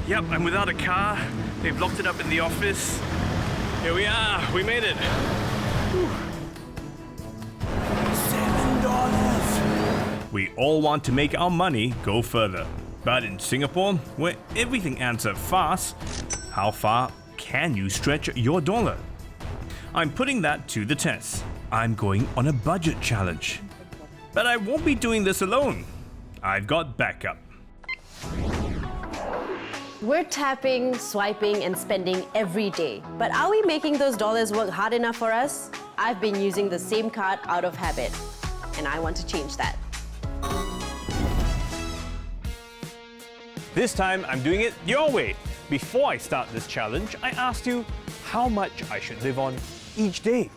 Yep, I'm without a car. They've locked it up in the office. Here we are. We made it. Whew. $7. We all want to make our money go further. But in Singapore, where everything adds up fast, how far can you stretch your dollar? I'm putting that to the test. I'm going on a budget challenge. But I won't be doing this alone. I've got backup. We're tapping, swiping, and spending every day. But are we making those dollars work hard enough for us? I've been using the same card out of habit, and I want to change that. This time, I'm doing it your way. Before I start this challenge, I asked you how much I should live on each day.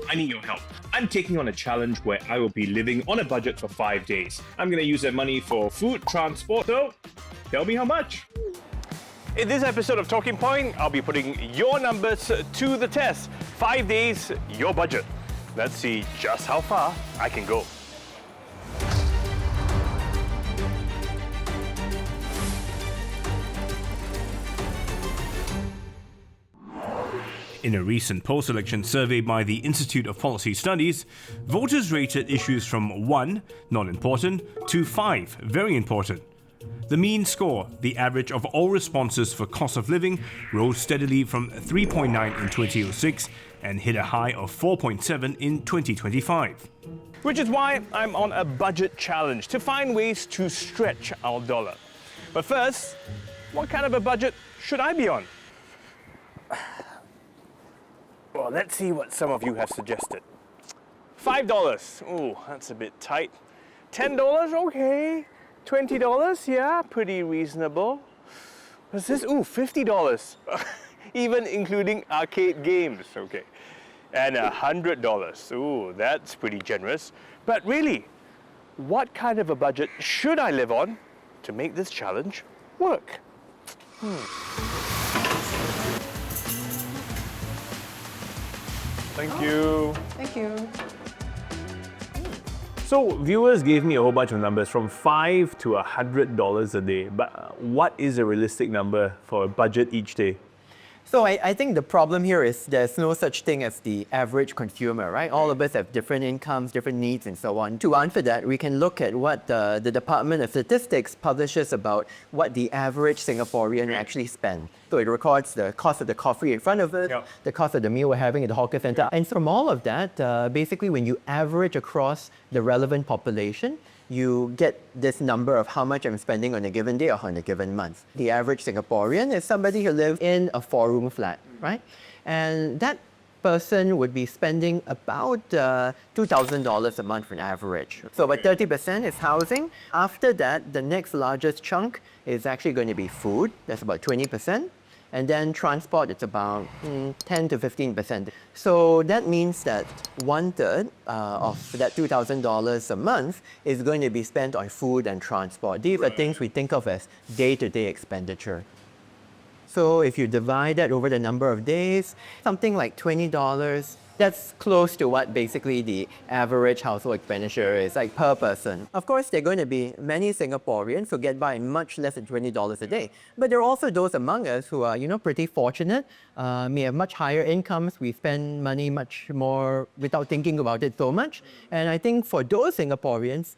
I need your help. I'm taking on a challenge where I will be living on a budget for 5 days. I'm going to use that money for food, transport, so tell me how much. In this episode of Talking Point, I'll be putting your numbers to the test. 5 days, your budget. Let's see just how far I can go. In a recent post-election survey by the Institute of Policy Studies, voters rated issues from 1, not important, to 5, very important. The mean score, the average of all responses for cost of living, rose steadily from 3.9 in 2006 and hit a high of 4.7 in 2025. Which is why I'm on a budget challenge to find ways to stretch our dollar. But first, what kind of a budget should I be on? Well, let's see what some of you have suggested. $5. Ooh, that's a bit tight. $10? Okay. $20? Yeah, pretty reasonable. What's this? Ooh, $50. Even including arcade games. Okay. And $100. Ooh, that's pretty generous. But really, what kind of a budget should I live on to make this challenge work? Thank you. Thank you. So viewers gave me a whole bunch of numbers from $5 to $100 a day. But what is a realistic number for a budget each day? So I think the problem here is there's no such thing as the average consumer, right? All of us have different incomes, different needs, and so on. To answer that, we can look at what the Department of Statistics publishes about what the average Singaporean actually spend. So it records the cost of the coffee in front of us, the cost of the meal we're having at the hawker center. And from all of that, basically when you average across the relevant population, you get this number of how much I'm spending on a given day or on a given month. The average Singaporean is somebody who lives in a 4-room flat, right? And that person would be spending about $2,000 a month on average. So about 30% is housing. After that, the next largest chunk is actually going to be food. That's about 20%. And then transport, it's about 10 to 15%. So that means that 1/3 of that $2,000 a month is going to be spent on food and transport. These are things we think of as day-to-day expenditure. So if you divide that over the number of days, something like $20, that's close to what basically the average household expenditure is, like per person. Of course, there are going to be many Singaporeans who get by much less than $20 a day. But there are also those among us who are, pretty fortunate, may have much higher incomes. We spend money much more without thinking about it so much. And I think for those Singaporeans,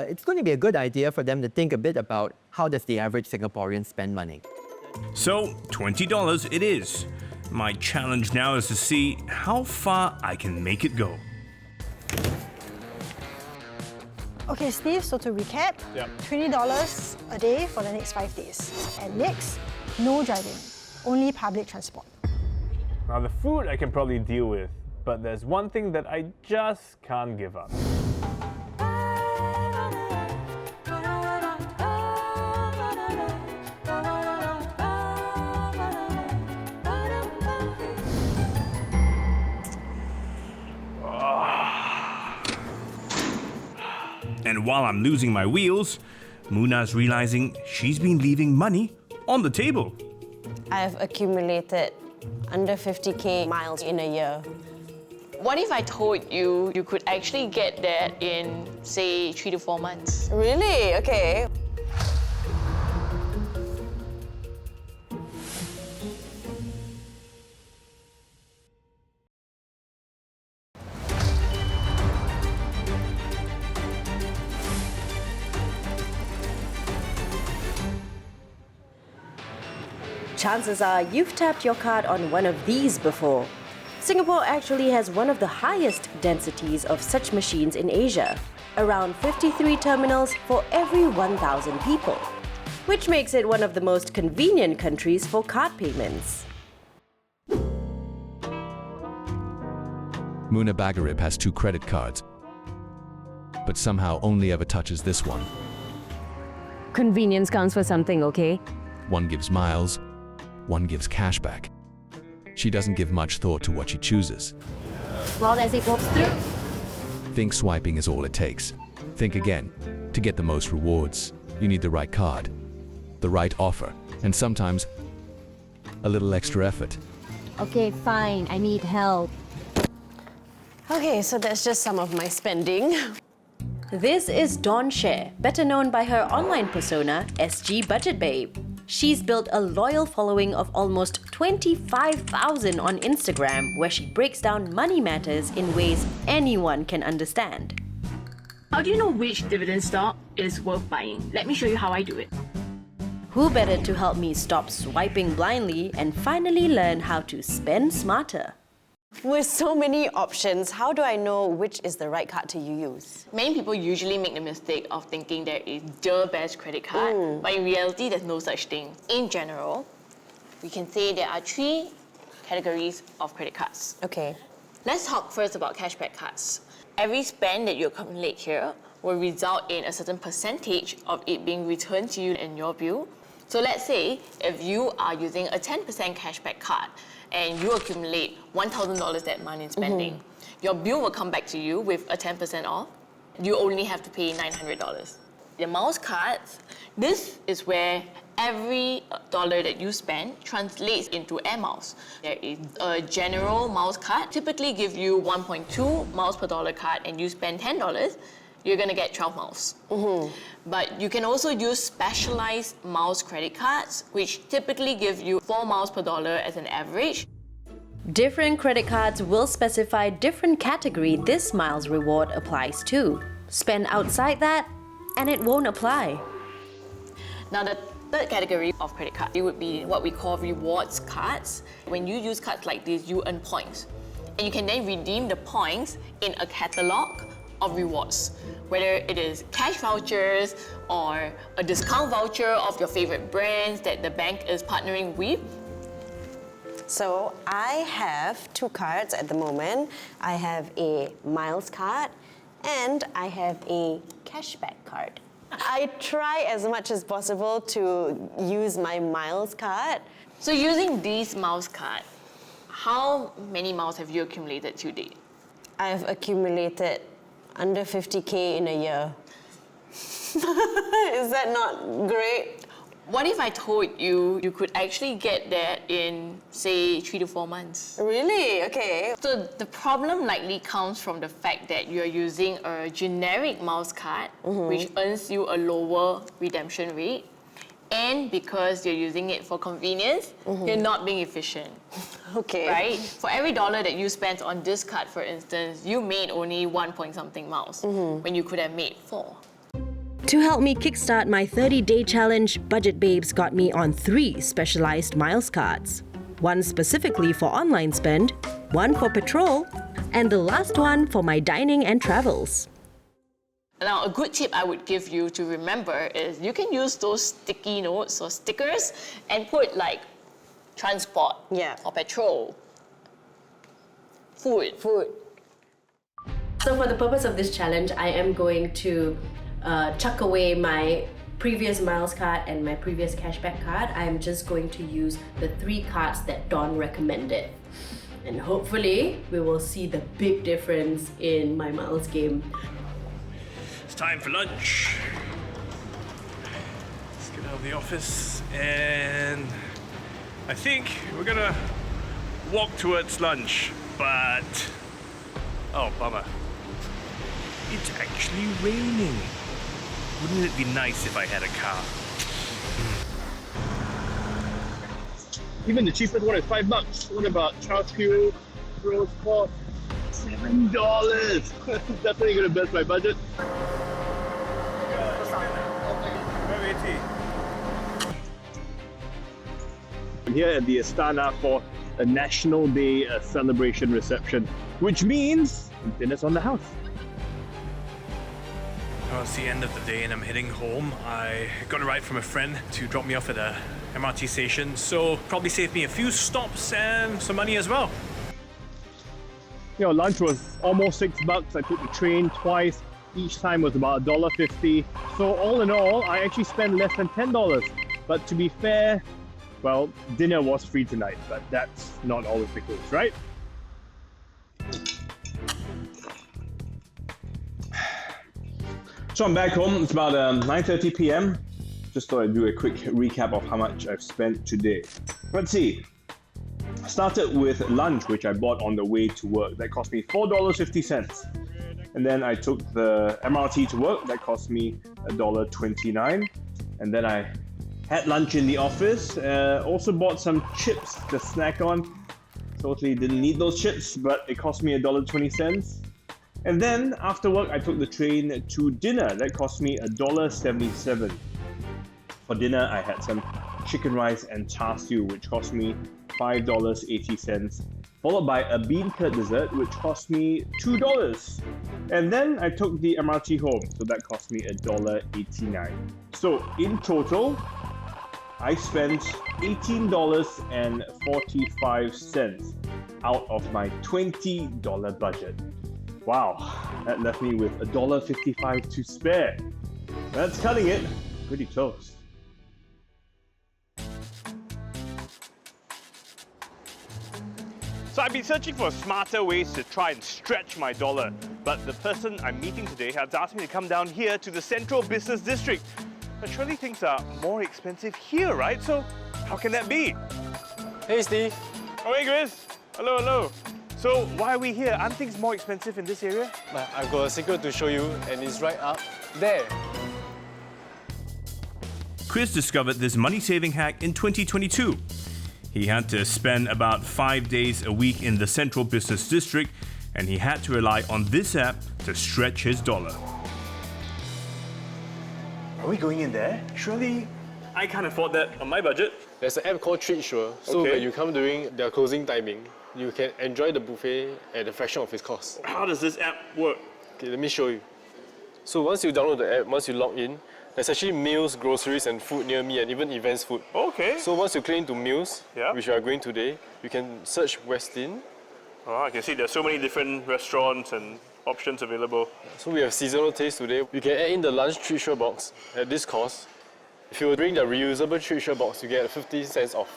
it's going to be a good idea for them to think a bit about how does the average Singaporean spend money. So, $20 it is. My challenge now is to see how far I can make it go. Okay, Steve, so to recap, $20 a day for the next 5 days. And next, no driving, only public transport. Now the food I can probably deal with, but there's one thing that I just can't give up. And while I'm losing my wheels, Munah's realizing she's been leaving money on the table. I've accumulated under 50k miles in a year. What if I told you you could actually get that in, say, 3 to 4 months? Really? Okay. Chances are you've tapped your card on one of these before. Singapore actually has one of the highest densities of such machines in Asia, around 53 terminals for every 1,000 people, which makes it one of the most convenient countries for card payments. Munah Bagharib has 2 credit cards, but somehow only ever touches this one. Convenience counts for something, okay? One gives miles, one gives cashback. She doesn't give much thought to what she chooses. Well, as it pops through. Think swiping is all it takes. Think again. To get the most rewards, you need the right card, the right offer, and sometimes a little extra effort. Okay, fine, I need help. Okay, so that's just some of my spending. This is Dawn Share, better known by her online persona, SG Budget Babe. She's built a loyal following of almost 25,000 on Instagram, where she breaks down money matters in ways anyone can understand. How do you know which dividend stock is worth buying? Let me show you how I do it. Who better to help me stop swiping blindly and finally learn how to spend smarter? With so many options, how do I know which is the right card to use? Many people usually make the mistake of thinking there is the best credit card, but in reality, there's no such thing. In general, we can say there are 3 categories of credit cards. Okay. Let's talk first about cashback cards. Every spend that you accumulate here will result in a certain percentage of it being returned to you in your bill. So let's say if you are using a 10% cashback card and you accumulate $1,000 that month in spending, your bill will come back to you with a 10% off. You only have to pay $900. The miles cards, this is where every dollar that you spend translates into air miles. There is a general miles card, typically give you 1.2 miles per dollar card, and you spend $10, you're gonna get 12 miles. But you can also use specialized miles credit cards, which typically give you 4 miles per dollar as an average. Different credit cards will specify different category this miles reward applies to. Spend outside that, and it won't apply. Now, the third category of credit card, it would be what we call rewards cards. When you use cards like this, you earn points. And you can then redeem the points in a catalog of rewards, whether it is cash vouchers or a discount voucher of your favorite brands that the bank is partnering with. So I have 2 cards at the moment. I have a miles card and I have a cashback card. I try as much as possible to use my miles card. So using these miles card, how many miles have you accumulated to date? I've accumulated under 50K in a year. Is that not great? What if I told you you could actually get that in, say, 3 to 4 months? Really? Okay. So the problem likely comes from the fact that you're using a generic miles card, which earns you a lower redemption rate. And because you're using it for convenience, you're not being efficient. Okay. Right? For every dollar that you spent on this card, for instance, you made only 1 point something miles when you could have made 4. To help me kickstart my 30-day challenge, Budget Babes got me on 3 specialized miles cards. One specifically for online spend, one for petrol, and the last one for my dining and travels. Now, a good tip I would give you to remember is you can use those sticky notes or stickers and put like transport or petrol, food. So for the purpose of this challenge, I am going to chuck away my previous miles card and my previous cashback card. I'm just going to use the 3 cards that Dawn recommended. And hopefully, we will see the big difference in my miles game. It's time for lunch. Let's get out of the office, and I think we're gonna walk towards lunch, but oh, bummer. It's actually raining. Wouldn't it be nice if I had a car? Even the cheapest one is $5. What about Charles Q Pro Sport? $7. Definitely gonna best my budget. here at the Astana for a National Day celebration reception, which means dinner's on the house. Well, it's the end of the day and I'm heading home. I got a ride from a friend to drop me off at a MRT station, so probably saved me a few stops and some money as well. You know, lunch was almost $6. I took the train twice. Each time was about $1.50. So all in all, I actually spent less than $10. But to be fair, well, dinner was free tonight, but that's not always the case, right? So I'm back home. It's about 9:30 p.m. Just thought I'd do a quick recap of how much I've spent today. Let's see. I started with lunch, which I bought on the way to work. That cost me $4.50. And then I took the MRT to work. That cost me $1.29. And then I had lunch in the office. Also bought some chips to snack on. Totally didn't need those chips, but it cost me $1.20. And then after work, I took the train to dinner. That cost me $1.77. For dinner, I had some chicken rice and char siu, which cost me $5.80, followed by a bean curd dessert, which cost me $2. And then I took the MRT home, so that cost me $1.89. So in total, I spent $18.45 out of my $20 budget. Wow, that left me with $1.55 to spare. That's cutting it pretty close. So I've been searching for smarter ways to try and stretch my dollar, but the person I'm meeting today has asked me to come down here to the Central Business District. But surely things are more expensive here, right? So how can that be? Hey Steve. Oh hey Chris, hello, hello. So why are we here? Aren't things more expensive in this area? I've got a secret to show you, and it's right up there. Chris discovered this money-saving hack in 2022. He had to spend about 5 days a week in the Central Business District, and he had to rely on this app to stretch his dollar. Are we going in there? Surely I can't afford that on my budget. There's an app called Treat Sure, so when you come during their closing timing, you can enjoy the buffet at a fraction of its cost. How does this app work? Okay, let me show you. So once you download the app, once you log in, there's actually meals, groceries and food near me, and even events food. Okay. So once you click into meals, Yeah. which we are going today, you can search Westin. Oh, I can see there's so many different restaurants and options available. So we have seasonal taste today. You can add in the lunch Treat Sure box at this cost. If you bring the reusable Treat Sure box, you get 50 cents off.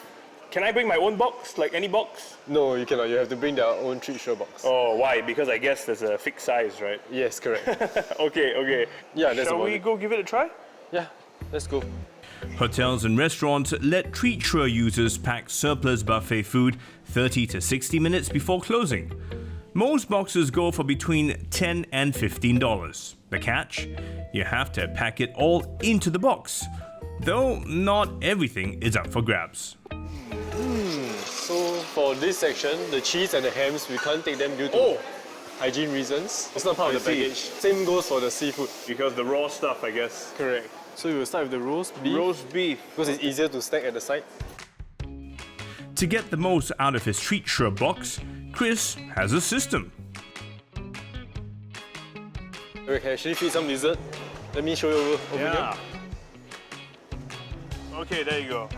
Can I bring my own box, like any box? No, you cannot. You have to bring their own Treat Sure box. Oh, why? Because I guess there's a fixed size, right? Yes, correct. Okay. Yeah, that's Shall about we it. go give it a try? Yeah, let's go. Hotels and restaurants let Treat Sure users pack surplus buffet food 30 to 60 minutes before closing. Most boxes go for between $10 and $15. The catch? You have to pack it all into the box. Though not everything is up for grabs. So for this section, the cheese and the hams, we can't take them due to hygiene reasons. It's not part of the I see. package. Same goes for the seafood. Because the raw stuff, I guess. Correct. So we will start with the roast beef. Roast beef. Because it's easier to stack at the side. To get the most out of his Treat Sure box, Chris has a system. We can actually feed some dessert. Let me show you over here. Okay, there you go.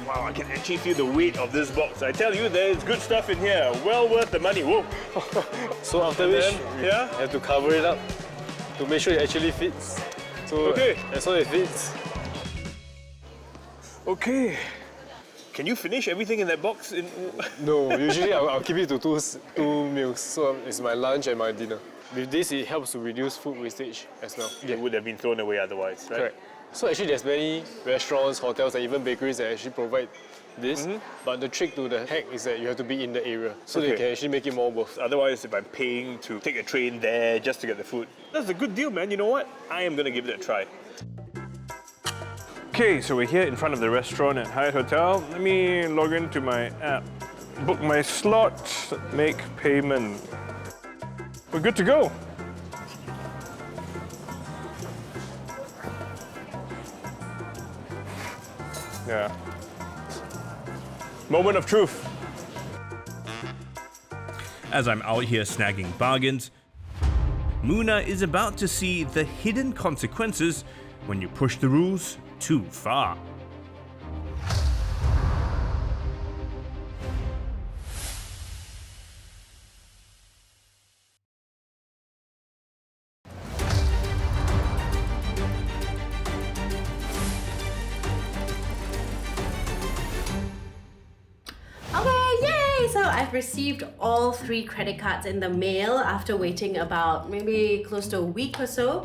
Wow, I can actually feel the weight of this box. I tell you, there's good stuff in here. Well worth the money. Whoa. So after which, you yeah? have to cover it up to make sure it actually fits. So as long as it fits. Okay. Can you finish everything in that box? No, usually I'll keep it to two meals. So it's my lunch and my dinner. With this, it helps to reduce food wastage as well. It would have been thrown away otherwise, right? Correct. So actually there's many restaurants, hotels and even bakeries that actually provide this. But the trick to the hack is that you have to be in the area. So they can actually make it more worth. Otherwise, if I'm paying to take a train there just to get the food, that's a good deal, man. You know what? I am gonna give it a try. Okay, so we're here in front of the restaurant at Hyatt Hotel. Let me log into my app, book my slot, make payment. We're good to go. Yeah. Moment of truth. As I'm out here snagging bargains, Munah is about to see the hidden consequences when you push the rules too far. So I've received all 3 credit cards in the mail after waiting about maybe close to a week or so.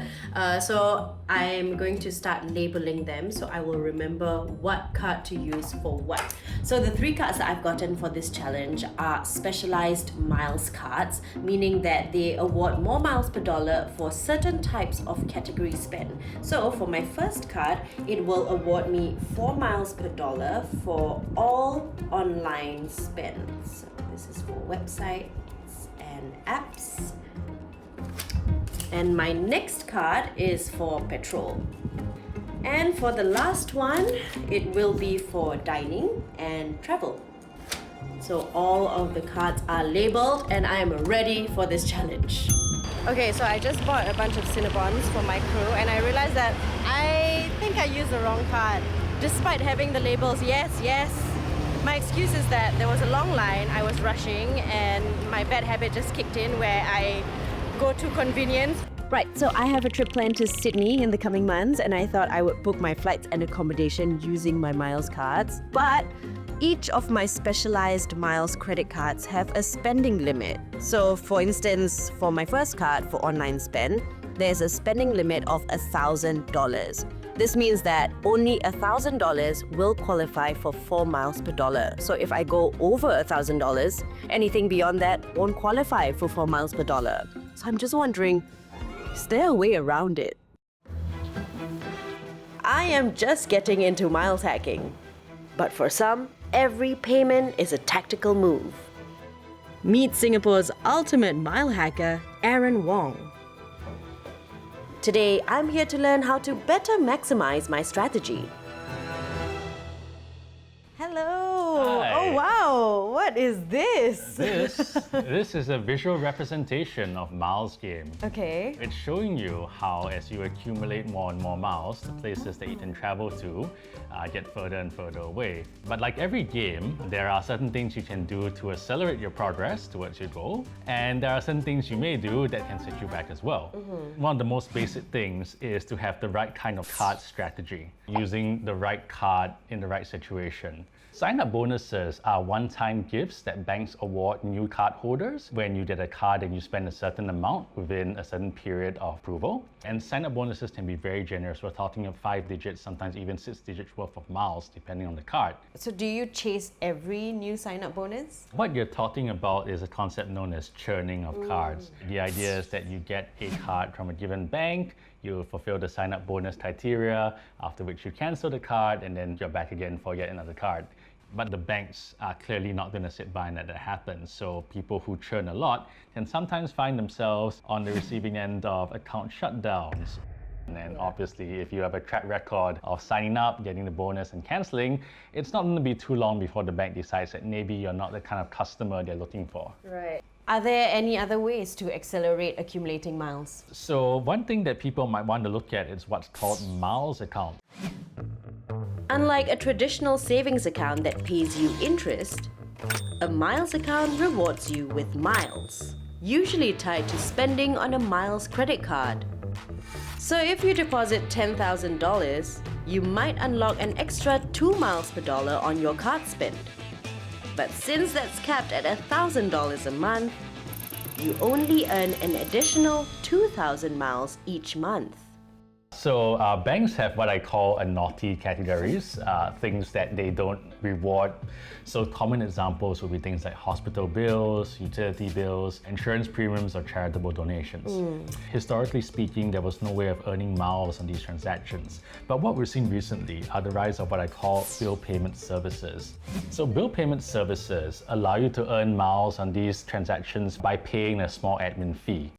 So I'm going to start labeling them so I will remember what card to use for what. So the 3 cards that I've gotten for this challenge are specialized miles cards, meaning that they award more miles per dollar for certain types of category spend. So for my first card, it will award me 4 miles per dollar for all online spends. So this is for websites and apps. And my next card is for petrol. And for the last one, it will be for dining and travel. So all of the cards are labeled and I am ready for this challenge. Okay, so I just bought a bunch of Cinnabons for my crew and I realized that I think I used the wrong card. Despite having the labels, yes. My excuse is that there was a long line, I was rushing, and my bad habit just kicked in where I go to convenience. Right, so I have a trip planned to Sydney in the coming months, and I thought I would book my flights and accommodation using my miles cards. But each of my specialized miles credit cards have a spending limit. So for instance, for my first card for online spend, there's a spending limit of $1,000. This means that only $1,000 will qualify for 4 miles per dollar. So if I go over $1,000, anything beyond that won't qualify for 4 miles per dollar. So I'm just wondering, is there a way around it? I am just getting into miles hacking. But for some, every payment is a tactical move. Meet Singapore's ultimate mile hacker, Aaron Wong. Today, I'm here to learn how to better maximize my strategy. Hello! Hi. Oh wow! What is this? This is a visual representation of Miles game. Okay. It's showing you how, as you accumulate more and more miles, the places that you can travel to get further and further away. But like every game, there are certain things you can do to accelerate your progress towards your goal, and there are certain things you may do that can set you back as well. One of the most basic things is to have the right kind of card strategy, using the right card in the right situation. Sign-up bonuses are one-time gifts that banks award new card holders when you get a card and you spend a certain amount within a certain period of approval. And sign-up bonuses can be very generous. We're talking of 5 digits, sometimes even 6 digits worth of miles, depending on the card. So do you chase every new sign-up bonus? What you're talking about is a concept known as churning of cards. The idea is that you get a card from a given bank, you fulfill the sign-up bonus criteria, after which you cancel the card, and then you're back again for yet another card. But the banks are clearly not going to sit by and let that happen. So people who churn a lot can sometimes find themselves on the receiving end of account shutdowns. And then obviously, if you have a track record of signing up, getting the bonus and cancelling, it's not going to be too long before the bank decides that maybe you're not the kind of customer they're looking for. Right. Are there any other ways to accelerate accumulating miles? So one thing that people might want to look at is what's called miles account. Unlike a traditional savings account that pays you interest, a miles account rewards you with miles, usually tied to spending on a miles credit card. So if you deposit $10,000, you might unlock an extra 2 miles per dollar on your card spend. But since that's capped at $1,000 a month, you only earn an additional 2,000 miles each month. So banks have what I call a naughty categories, things that they don't reward. So common examples would be things like hospital bills, utility bills, insurance premiums, or charitable donations. Historically speaking, there was no way of earning miles on these transactions. But what we've seen recently are the rise of what I call bill payment services. So bill payment services allow you to earn miles on these transactions by paying a small admin fee.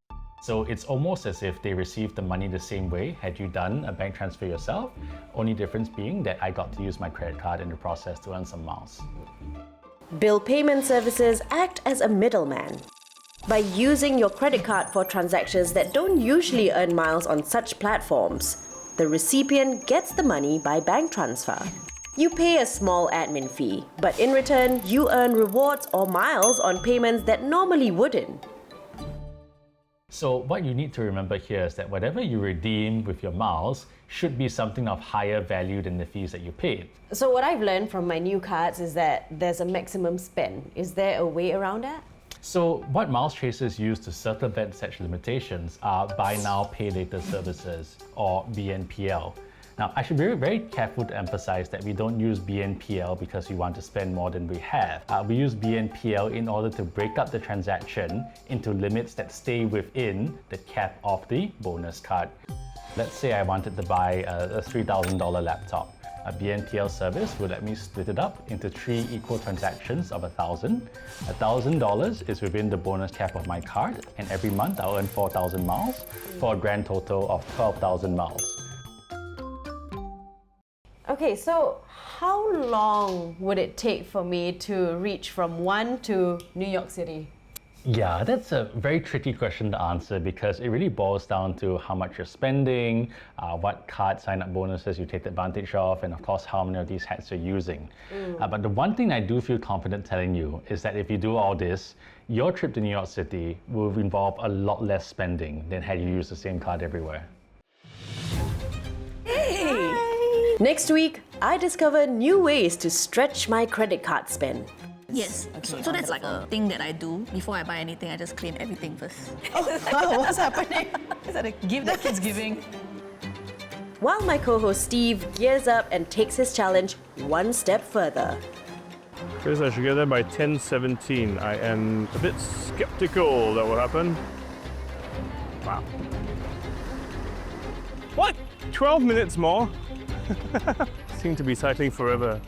So it's almost as if they received the money the same way had you done a bank transfer yourself, only difference being that I got to use my credit card in the process to earn some miles. Bill payment services act as a middleman. By using your credit card for transactions that don't usually earn miles on such platforms, the recipient gets the money by bank transfer. You pay a small admin fee, but in return, you earn rewards or miles on payments that normally wouldn't. So what you need to remember here is that whatever you redeem with your miles should be something of higher value than the fees that you paid. So what I've learned from my new cards is that there's a maximum spend. Is there a way around that? So what miles chasers use to circumvent such limitations are buy now, pay later services, or BNPL. Now, I should be very careful to emphasize that we don't use BNPL because we want to spend more than we have. We use BNPL in order to break up the transaction into limits that stay within the cap of the bonus card. Let's say I wanted to buy a $3,000 laptop. A BNPL service will let me split it up into 3 equal transactions of $1,000. $1,000 is within the bonus cap of my card, and every month I'll earn 4,000 miles for a grand total of 12,000 miles. Okay, so how long would it take for me to reach from 1 to New York City? Yeah, that's a very tricky question to answer because it really boils down to how much you're spending, what card sign-up bonuses you take advantage of, and of course how many of these hats you're using. But the one thing I do feel confident telling you is that if you do all this, your trip to New York City will involve a lot less spending than had you used the same card everywhere. Next week, I discover new ways to stretch my credit card spend. Yes. So that's like a thing that I do. Before I buy anything, I just claim everything first. What's happening? Is that a gift that keeps giving? While my co-host Steve gears up and takes his challenge one step further. Chris, I should get there by 10:17. I am a bit skeptical that will happen. Wow. What? 12 minutes more? Seem to be cycling forever.